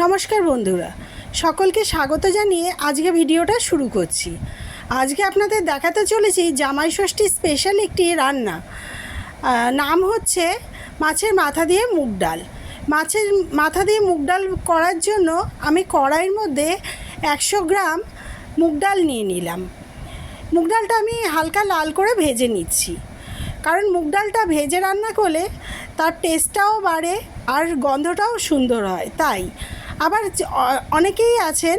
নমস্কার বন্ধুরা, সকলকে স্বাগত জানিয়ে আজকে ভিডিওটা শুরু করছি। আজকে আপনাদের দেখাতে চলেছি জামাই ষষ্ঠী স্পেশাল একটি রান্না। নাম হচ্ছে মাছের মাথা দিয়ে মুগ ডাল। মাছের মাথা দিয়ে মুগ ডাল করার জন্য আমি কড়াইয়ের মধ্যে 100 গ্রাম মুগ ডাল নিয়ে নিলাম। মুগ ডালটা আমি হালকা লাল করে ভেজে নিচ্ছি, কারণ মুগ ডালটা ভেজে রান্না করলে তার টেস্টটাও বাড়ে আর গন্ধটাও সুন্দর হয়। তাই আবার অনেকেই আছেন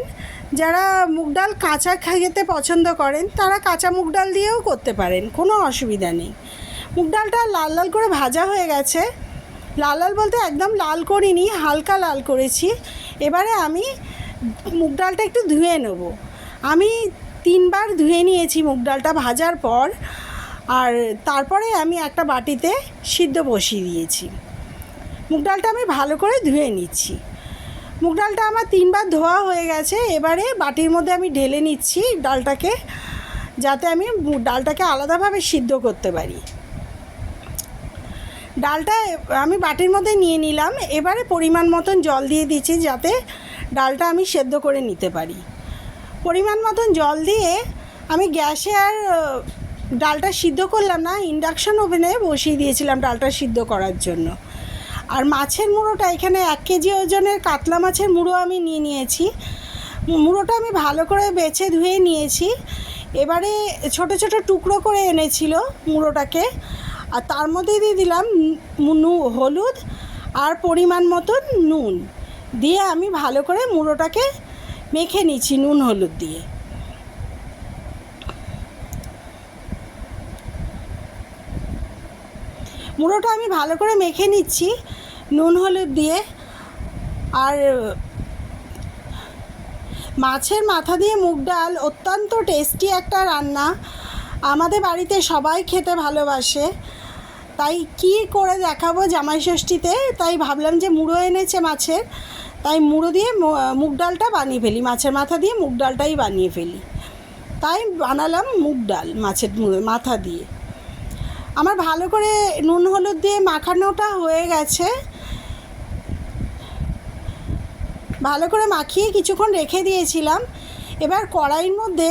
যারা মুগ ডাল কাঁচা খেতে পছন্দ করেন, তারা কাঁচা মুগ ডাল দিয়েও করতে পারেন, কোনো অসুবিধা নেই। মুগ ডালটা লাল লাল করে ভাজা হয়ে গেছে। লাল লাল বলতে একদম লাল করিনি, হালকা লাল করেছি। এবারে আমি মুগ ডালটা একটু ধুয়ে নেব। আমি 3 বার ধুয়ে নিয়েছি মুগ ডালটা ভাজার পর, আর তারপরে আমি একটা বাটিতে সিদ্ধ বসিয়ে দিয়েছি। মুগ ডালটা আমি ভালো করে ধুয়ে নিচ্ছি। মুগ ডালটা আমার 3 বার ধোয়া হয়ে গেছে। এবারে বাটির মধ্যে আমি ঢেলে নিচ্ছি ডালটাকে, যাতে আমি ডালটাকে আলাদাভাবে সিদ্ধ করতে পারি। ডালটা আমি বাটির মধ্যে নিয়ে নিলাম। এবারে পরিমাণ মতন জল দিয়ে দিচ্ছি, যাতে ডালটা আমি সেদ্ধ করে নিতে পারি। পরিমাণ মতন জল দিয়ে আমি গ্যাসে আর ডালটা সিদ্ধ করলাম না, ইন্ডাকশন ওভেনে বসিয়ে দিয়েছিলাম ডালটা সিদ্ধ করার জন্য। আর মাছের মুড়োটা এখানে 1 কেজি ওজনের কাতলা মাছের মুড়ো আমি নিয়ে নিয়েছি। মুড়োটা আমি ভালো করে বেছে ধুয়ে নিয়েছি। এবারে ছোট ছোট টুকরো করে এনেছিল মুড়োটাকে, আর তার মধ্যে দিয়ে দিলাম হলুদ আর পরিমাণ মতন নুন দিয়ে আমি ভালো করে মুড়োটাকে মেখে নিচ্ছি নুন হলুদ দিয়ে। মুড়োটা আমি ভালো করে মেখে নিচ্ছি নুন হলুদ দিয়ে। আর মাছের মাথা দিয়ে মুগ ডাল অত্যন্ত টেস্টি একটা রান্না, আমাদের বাড়িতে সবাই খেতে ভালোবাসে। তাই কি করে দেখাবো জামাই ষষ্ঠীতে, তাই ভাবলাম যে মুড়ো এনেছে মাছের, তাই মুড়ো দিয়ে মুগ ডালটা বানিয়ে ফেলি, মাছের মাথা দিয়ে মুগ ডালটাই বানিয়ে ফেলি। তাই বানালাম মুগ ডাল মাছের মাথা দিয়ে। আমার ভালো করে নুন হলুদ দিয়ে মাখানোটা হয়ে গেছে। ভালো করে মাখিয়ে কিছুক্ষণ রেখে দিয়েছিলাম। এবার কড়াইয়ের মধ্যে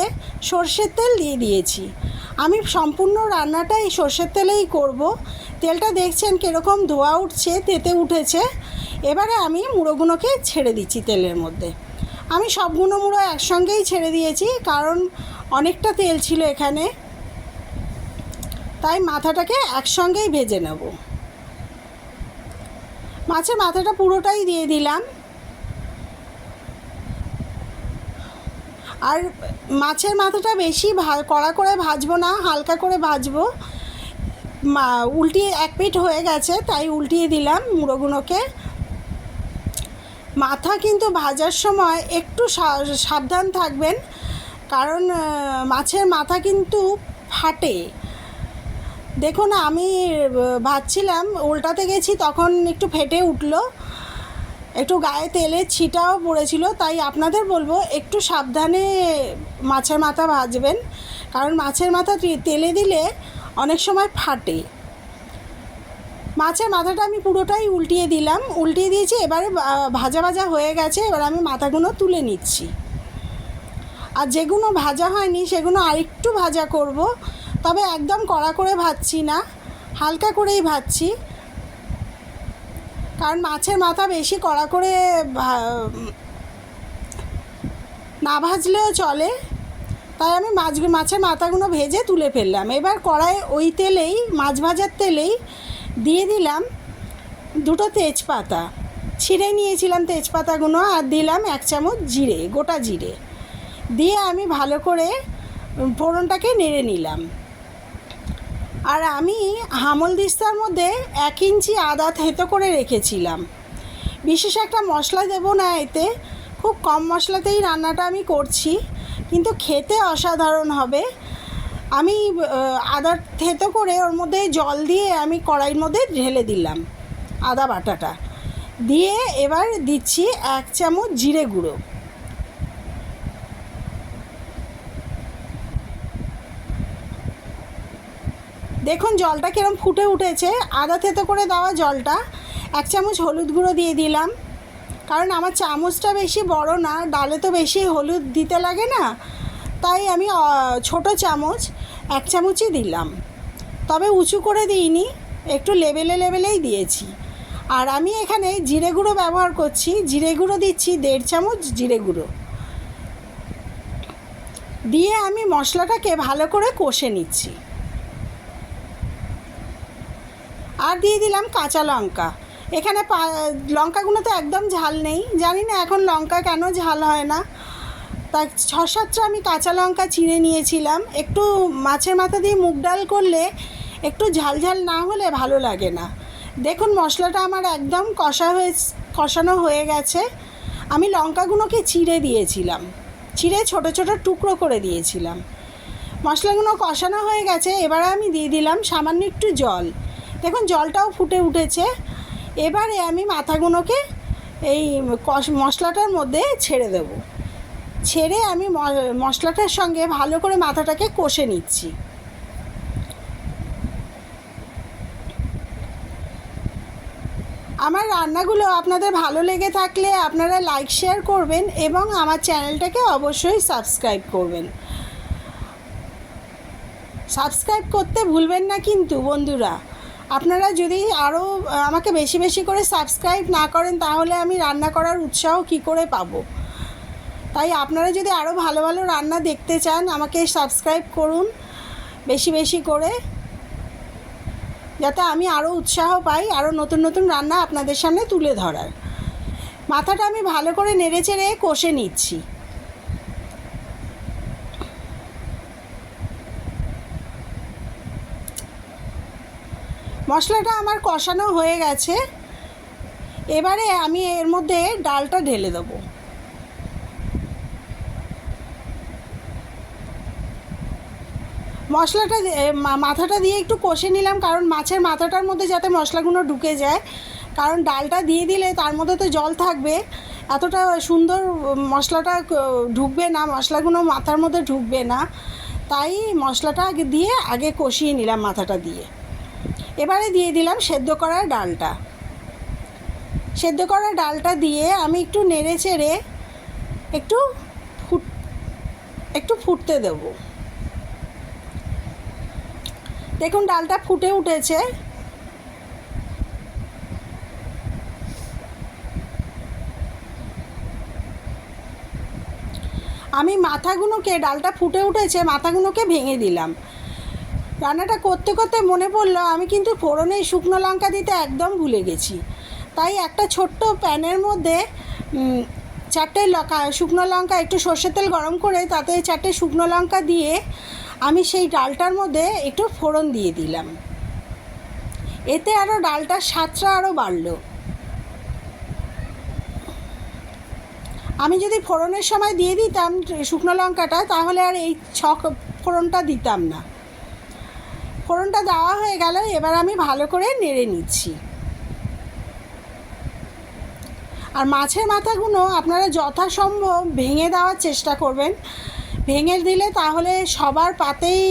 সর্ষের তেল দিয়ে দিয়েছি। আমি সম্পূর্ণ রান্নাটাই সর্ষের তেলেই করব। তেলটা দেখছেন কীরকম ধোয়া উঠছে, তেতে উঠেছে। এবারে আমি মুড়োগুলোকে ছেড়ে দিচ্ছি তেলের মধ্যে। আমি সবগুলো মুড়ো একসঙ্গেই ছেড়ে দিয়েছি, কারণ অনেকটা তেল ছিল এখানে, তাই মাথাটাকে একসঙ্গেই ভেজে নেব। মাছের মাথাটা পুরোটাই দিয়ে দিলাম। আর মাছের মাথাটা বেশি কড়া করে ভাজবো না, হালকা করে ভাজবো। উল্টিয়ে এক পিঠ হয়ে গেছে, তাই উল্টিয়ে দিলাম মুড়োগুলোকে। মাথা কিন্তু ভাজার সময় একটু সাবধান থাকবেন, কারণ মাছের মাথা কিন্তু ফাটে। দেখুন, আমি ভাজছিলাম, উল্টাতে গেছি, তখন একটু ফেটে উঠলো, একটু গায়ে তেলের ছিটাও পড়েছিল। তাই আপনাদের বলবো একটু সাবধানে মাছের মাথা ভাজবেন, কারণ মাছের মাথা তেলে দিলে অনেক সময় ফাটে। মাছের মাথাটা আমি পুরোটাই উল্টিয়ে দিলাম, উল্টিয়ে দিয়েছি। এবারে ভাজা ভাজা হয়ে গেছে। এবার আমি মাথাগুলো তুলে নিচ্ছি। আর যেগুলো ভাজা হয়নি সেগুলো আরেকটু ভাজা করব, তবে একদম কড়া করে ভাজছি না, হালকা করেই ভাজছি। কারণ মাছের মাথা বেশি কড়া করে না ভাজলেও চলে, তাই আমি মাছের মাথাগুলো ভেজে তুলে ফেললাম। এবার কড়াই ওই তেলেই, মাছ ভাজার তেলেই দিয়ে দিলাম 2টো তেজপাতা, ছিঁড়ে নিয়েছিলাম তেজপাতাগুলো, আর দিলাম 1 চামচ জিরে, গোটা জিরে দিয়ে আমি ভালো করে ফোড়নটাকে নেড়ে নিলাম। আর আমি হামলদিস্তার মধ্যে 1 ইঞ্চি আদা থেঁতো করে রেখেছিলাম। বিশেষ একটা মশলা দেব না এতে, খুব কম মশলাতেই রান্নাটা আমি করছি, কিন্তু খেতে অসাধারণ হবে। আমি আদা থেঁতো করে ওর মধ্যে জল দিয়ে আমি কড়াইয়ের মধ্যে ঢেলে দিলাম আদা বাটাটা দিয়ে। এবার দিচ্ছি 1 চামচ জিরে গুঁড়ো। দেখুন জলটা কিরম ফুটে উঠেছে, আদা থেঁতো করে দেওয়া জলটা। 1 চামচ হলুদ গুঁড়ো দিয়ে দিলাম, কারণ আমার চামচটা বেশি বড় না, ডালে তো বেশি হলুদ দিতে লাগে না, তাই আমি ছোট চামচ 1 চামচই দিলাম। তবে উঁচু করে দিইনি, একটু লেবেলে লেবেলেই দিয়েছি। আর আমি এখানে জিরে গুঁড়ো ব্যবহার করছি, জিরে গুঁড়ো দিচ্ছি 1.5 চামচ জিরে গুঁড়ো দিয়ে আমি মশলাটাকে ভালো করে কষে নিচ্ছি। আর দিয়ে দিলাম কাঁচা লঙ্কা। এখানে লঙ্কাগুলো তো একদম ঝাল নেই, জানি না এখন লঙ্কা কেন ঝাল হয় না। তাই 6-7টা আমি কাঁচা লঙ্কা চিড়ে নিয়েছিলাম। একটু মাছের মাথা দিয়ে মুগ ডাল করলে একটু ঝাল ঝাল না হলে ভালো লাগে না। দেখুন মশলাটা আমার একদম কষানো হয়ে গেছে। আমি লঙ্কাগুলোকে চিড়ে দিয়েছিলাম, চিড়ে ছোট ছোট টুকরো করে দিয়েছিলাম। মশলাগুলো কষানো হয়ে গেছে, এবারে আমি দিয়ে দিলাম সামান্য একটু জল। দেখুন জলটাও ফুটে উঠেছে। এবারে আমি মাথাগুলোকে এই মশলাটার মধ্যে ছেড়ে দেব। ছেড়ে আমি মশলাটার সঙ্গে ভালো করে মাথাটাকে কষে নিচ্ছি। আমার রান্নাগুলো আপনাদের ভালো লেগে থাকলে আপনারা লাইক শেয়ার করবেন এবং আমার চ্যানেলটাকে অবশ্যই সাবস্ক্রাইব করবেন। সাবস্ক্রাইব করতে ভুলবেন না কিন্তু বন্ধুরা। আপনারা যদি আরও আমাকে বেশি বেশি করে সাবস্ক্রাইব না করেন তাহলে আমি রান্না করার উৎসাহ কী করে পাবো। তাই আপনারা যদি আরও ভালো ভালো রান্না দেখতে চান আমাকে সাবস্ক্রাইব করুন বেশি বেশি করে, যাতে আমি আরও উৎসাহ পাই আরও নতুন নতুন রান্না আপনাদের সামনে তুলে ধরার। মাথাটা আমি ভালো করে নেড়ে চেড়ে কষে নিচ্ছি। মশলাটা আমার কষানো হয়ে গেছে। এবারে আমি এর মধ্যে ডালটা ঢেলে দেবো। মশলাটা মাথাটা দিয়ে একটু কষে নিলাম, কারণ মাছের মাথাটার মধ্যে যাতে মশলাগুলো ঢুকে যায়। কারণ ডালটা দিয়ে দিলে তার মধ্যে তো জল থাকবে, এতটা সুন্দর মশলাটা ঢুকবে না, মশলাগুলো মাথার মধ্যে ঢুকবে না। তাই মশলাটা আগে কষিয়ে নিলাম মাথাটা দিয়ে। এবারে দিয়ে দিলাম সেদ্ধ করা ডালটা। সেদ্ধ করা ডালটা দিয়ে আমি একটু নেড়ে চেড়ে একটু ফুটতে দেবো। দেখুন ডালটা ফুটে উঠেছে। আমি ডালটা ফুটে উঠেছে মাথাগুলোকে ভেঙে দিলাম। রান্নাটা করতে করতে মনে পড়লো আমি কিন্তু ফোড়নে শুকনো লঙ্কা দিতে একদম ভুলে গেছি। তাই একটা ছোট্ট প্যানের মধ্যে 4টে শুকনো লঙ্কা, একটু সর্ষের তেল গরম করে তাতে 4টে শুকনো লঙ্কা দিয়ে আমি সেই ডালটার মধ্যে একটু ফোড়ন দিয়ে দিলাম। এতে আরও ডালটার স্বাদটা আরও বাড়লো। আমি যদি ফোড়নের সময় দিয়ে দিতাম শুকনো লঙ্কাটা তাহলে আর এই ফোড়নটা দিতাম না। ফোড়নটা দেওয়া হয়ে গেল, এবার আমি ভালো করে নেড়ে নিচ্ছি। আর মাছের মাথাগুলো আপনারা যথাসম্ভব ভেঙে দেওয়ার চেষ্টা করবেন। ভেঙে দিলে তাহলে সবার পাতেই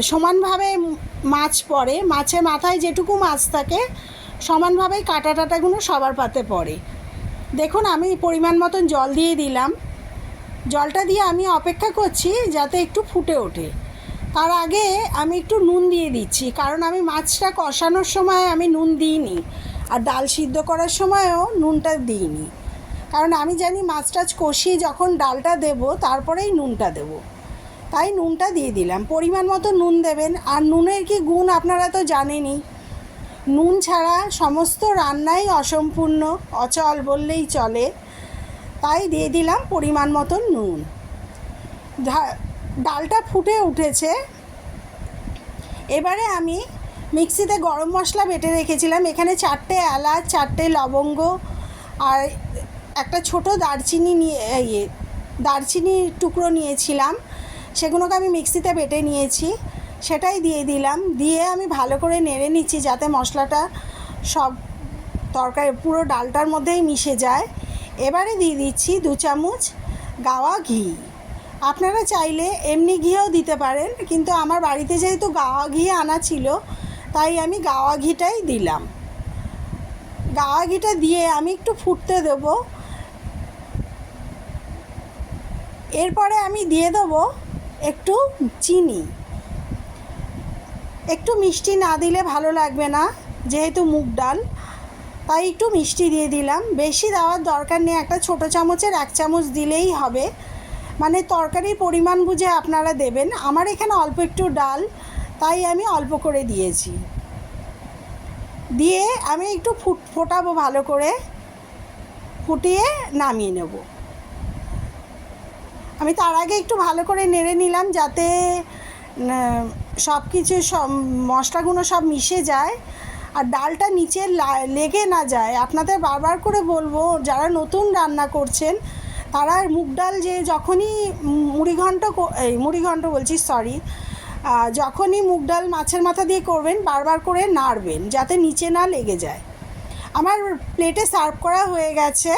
সমানভাবে মাছ পড়ে। মাছের মাথায় যেটুকু মাছ থাকে সমানভাবেই কাটাগুলো সবার পাতে পড়ে। দেখুন আমি পরিমাণ মতন জল দিয়ে দিলাম। জলটা দিয়ে আমি অপেক্ষা করছি যাতে একটু ফুটে ওঠে। তার আগে আমি একটু নুন দিয়ে দিচ্ছি, কারণ আমি মাছটা কষানোর সময় আমি নুন দিইনি, আর ডাল সিদ্ধ করার সময়ও নুনটা দিইনি। কারণ আমি জানি মাছটা কষিয়ে যখন ডালটা দেব তারপরেই নুনটা দেব, তাই নুনটা দিয়ে দিলাম। পরিমাণ মতো নুন দেবেন। আর নুনের কি গুণ আপনারা তো জানেনই, নুন ছাড়া সমস্ত রান্নাই অসম্পূর্ণ, অচল বললেই চলে। তাই দিয়ে দিলাম পরিমাণ মতো নুন। ডালটা ফুটে উঠেছে। এবারে আমি মিক্সিতে গরম মশলা বেটে রেখেছিলাম। এখানে 4টে এলাচ, 4টে লবঙ্গ আর একটা ছোট দারচিনির টুকরো নিয়েছিলাম, সেগুলোকে আমি মিক্সিতে বেটে নিয়েছি, সেটাই দিয়ে দিলাম। দিয়ে আমি ভালো করে নেড়ে নিচ্ছি যাতে মশলাটা সব তরকারি পুরো ডালটার মধ্যেই মিশে যায়। এবারে দিয়ে দিচ্ছি 2 চামচ গাওয়া ঘি। আপনারা চাইলে এমনি ঘিও দিতে পারেন, কিন্তু আমার বাড়িতে যেহেতু গাওয়া ঘি আনা ছিল তাই আমি গাওয়া ঘিটাই দিলাম। গাওয়া ঘিটা দিয়ে আমি একটু ফুটতে দেবো। এরপরে আমি দিয়ে দেবো একটু চিনি। একটু মিষ্টি না দিলে ভালো লাগবে না, যেহেতু মুগ ডাল, তাই একটু মিষ্টি দিয়ে দিলাম। বেশি দেওয়ার দরকার নেই, একটা ছোটো চামচের 1 চামচ দিলেই হবে, মানে তরকারির পরিমাণ বুঝে আপনারা দেবেন। আমার এখানে অল্প একটু ডাল, তাই আমি অল্প করে দিয়েছি। দিয়ে আমি একটু ফোটাবো ভালো করে, ফুটিয়ে নামিয়ে নেব। আমি তার আগে একটু ভালো করে নেড়ে নিলাম, যাতে সব কিছু মশলাগুলো সব মিশে যায় আর ডালটা নিচে লেগে না যায়। আপনাদের বারবার করে বলবো, যারা নতুন রান্না করছেন তারা মুগ ডাল যে যখনই যখনই মুগ ডাল মাছের মাথা দিয়ে করবেন, বারবার করে নাড়বেন যাতে নিচে না লেগে যায়। আমার প্লেটে সার্ভ করা হয়ে গেছে।